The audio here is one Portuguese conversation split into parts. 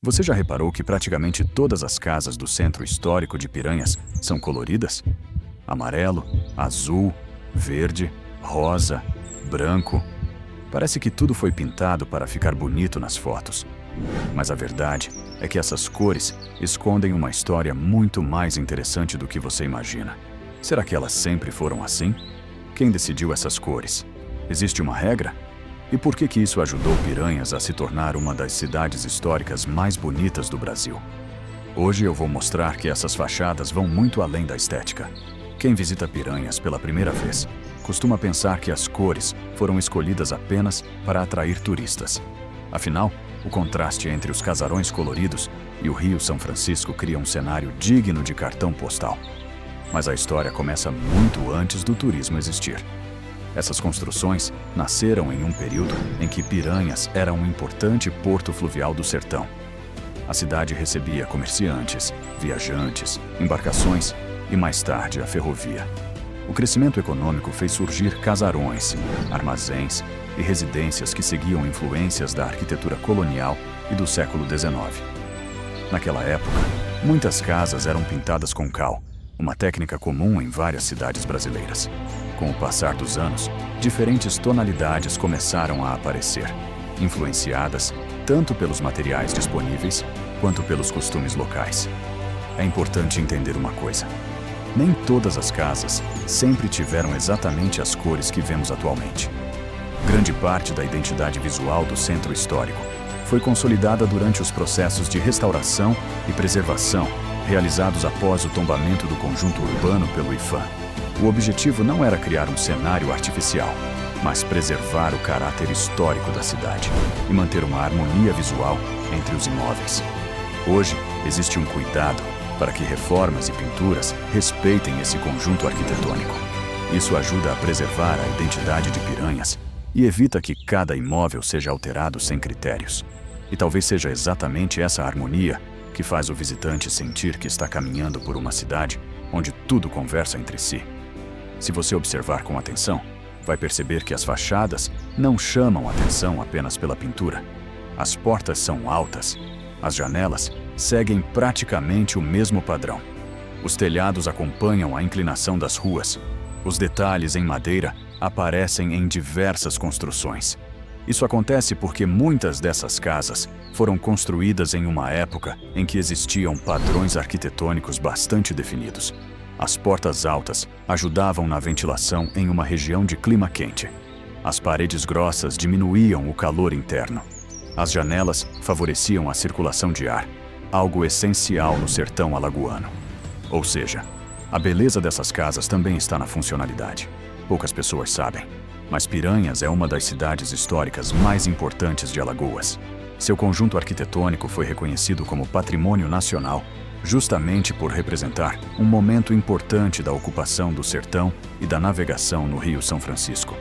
Você já reparou que praticamente todas as casas do centro histórico de Piranhas são coloridas? Amarelo, azul, verde, rosa, branco. Parece que tudo foi pintado para ficar bonito nas fotos. Mas a verdade é que essas cores escondem uma história muito mais interessante do que você imagina. Será que elas sempre foram assim? Quem decidiu essas cores? Existe uma regra? E por que isso ajudou Piranhas a se tornar uma das cidades históricas mais bonitas do Brasil? Hoje eu vou mostrar que essas fachadas vão muito além da estética. Quem visita Piranhas pela primeira vez costuma pensar que as cores foram escolhidas apenas para atrair turistas. Afinal, o contraste entre os casarões coloridos e o Rio São Francisco cria um cenário digno de cartão postal. Mas a história começa muito antes do turismo existir. Essas construções nasceram em um período em que Piranhas era um importante porto fluvial do sertão. A cidade recebia comerciantes, viajantes, embarcações e, mais tarde, a ferrovia. O crescimento econômico fez surgir casarões, armazéns e residências que seguiam influências da arquitetura colonial e do século XIX. Naquela época, muitas casas eram pintadas com cal, uma técnica comum em várias cidades brasileiras. Com o passar dos anos, diferentes tonalidades começaram a aparecer, influenciadas tanto pelos materiais disponíveis quanto pelos costumes locais. É importante entender uma coisa: nem todas as casas sempre tiveram exatamente as cores que vemos atualmente. Grande parte da identidade visual do centro histórico foi consolidada durante os processos de restauração e preservação realizados após o tombamento do conjunto urbano pelo IPHAN. O objetivo não era criar um cenário artificial, mas preservar o caráter histórico da cidade e manter uma harmonia visual entre os imóveis. Hoje, existe um cuidado para que reformas e pinturas respeitem esse conjunto arquitetônico. Isso ajuda a preservar a identidade de Piranhas e evita que cada imóvel seja alterado sem critérios. E talvez seja exatamente essa harmonia que faz o visitante sentir que está caminhando por uma cidade onde tudo conversa entre si. Se você observar com atenção, vai perceber que as fachadas não chamam atenção apenas pela pintura. As portas são altas, as janelas seguem praticamente o mesmo padrão. Os telhados acompanham a inclinação das ruas. Os detalhes em madeira aparecem em diversas construções. Isso acontece porque muitas dessas casas foram construídas em uma época em que existiam padrões arquitetônicos bastante definidos. As portas altas ajudavam na ventilação em uma região de clima quente. As paredes grossas diminuíam o calor interno. As janelas favoreciam a circulação de ar, algo essencial no sertão alagoano. Ou seja, a beleza dessas casas também está na funcionalidade. Poucas pessoas sabem, mas Piranhas é uma das cidades históricas mais importantes de Alagoas. Seu conjunto arquitetônico foi reconhecido como Patrimônio Nacional justamente por representar um momento importante da ocupação do sertão e da navegação no Rio São Francisco.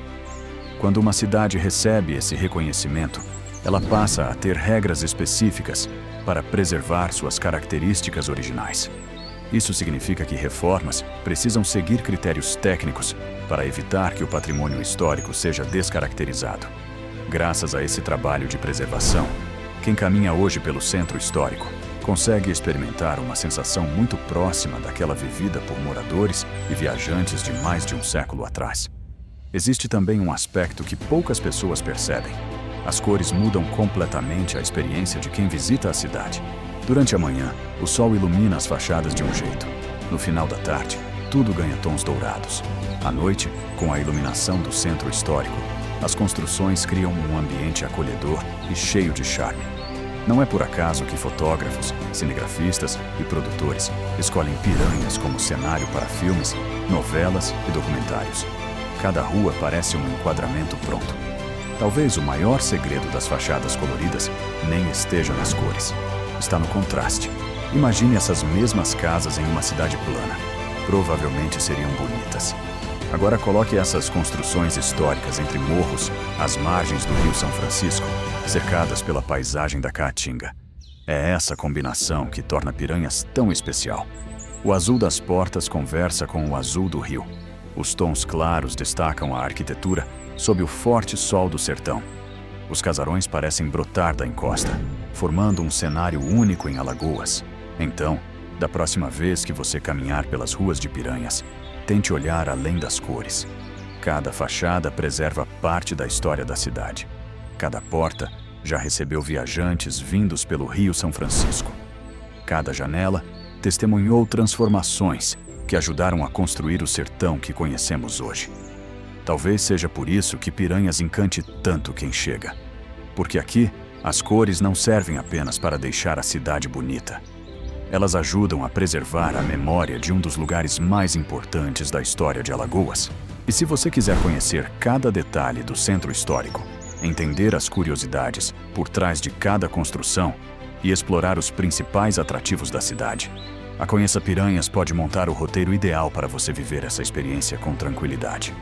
Quando uma cidade recebe esse reconhecimento, ela passa a ter regras específicas para preservar suas características originais. Isso significa que reformas precisam seguir critérios técnicos para evitar que o patrimônio histórico seja descaracterizado. Graças a esse trabalho de preservação, quem caminha hoje pelo centro histórico consegue experimentar uma sensação muito próxima daquela vivida por moradores e viajantes de mais de um século atrás. Existe também um aspecto que poucas pessoas percebem. As cores mudam completamente a experiência de quem visita a cidade. Durante a manhã, o sol ilumina as fachadas de um jeito. No final da tarde, tudo ganha tons dourados. À noite, com a iluminação do centro histórico, as construções criam um ambiente acolhedor e cheio de charme. Não é por acaso que fotógrafos, cinegrafistas e produtores escolhem Piranhas como cenário para filmes, novelas e documentários. Cada rua parece um enquadramento pronto. Talvez o maior segredo das fachadas coloridas nem esteja nas cores. Está no contraste. Imagine essas mesmas casas em uma cidade plana. Provavelmente seriam bonitas. Agora coloque essas construções históricas entre morros, às margens do Rio São Francisco, cercadas pela paisagem da Caatinga. É essa combinação que torna Piranhas tão especial. O azul das portas conversa com o azul do rio. Os tons claros destacam a arquitetura sob o forte sol do sertão. Os casarões parecem brotar da encosta, formando um cenário único em Alagoas. Então, da próxima vez que você caminhar pelas ruas de Piranhas, tente olhar além das cores. Cada fachada preserva parte da história da cidade. Cada porta já recebeu viajantes vindos pelo Rio São Francisco. Cada janela testemunhou transformações que ajudaram a construir o sertão que conhecemos hoje. Talvez seja por isso que Piranhas encante tanto quem chega. Porque aqui, as cores não servem apenas para deixar a cidade bonita. Elas ajudam a preservar a memória de um dos lugares mais importantes da história de Alagoas. E se você quiser conhecer cada detalhe do centro histórico, entender as curiosidades por trás de cada construção e explorar os principais atrativos da cidade, a Conheça Piranhas pode montar o roteiro ideal para você viver essa experiência com tranquilidade.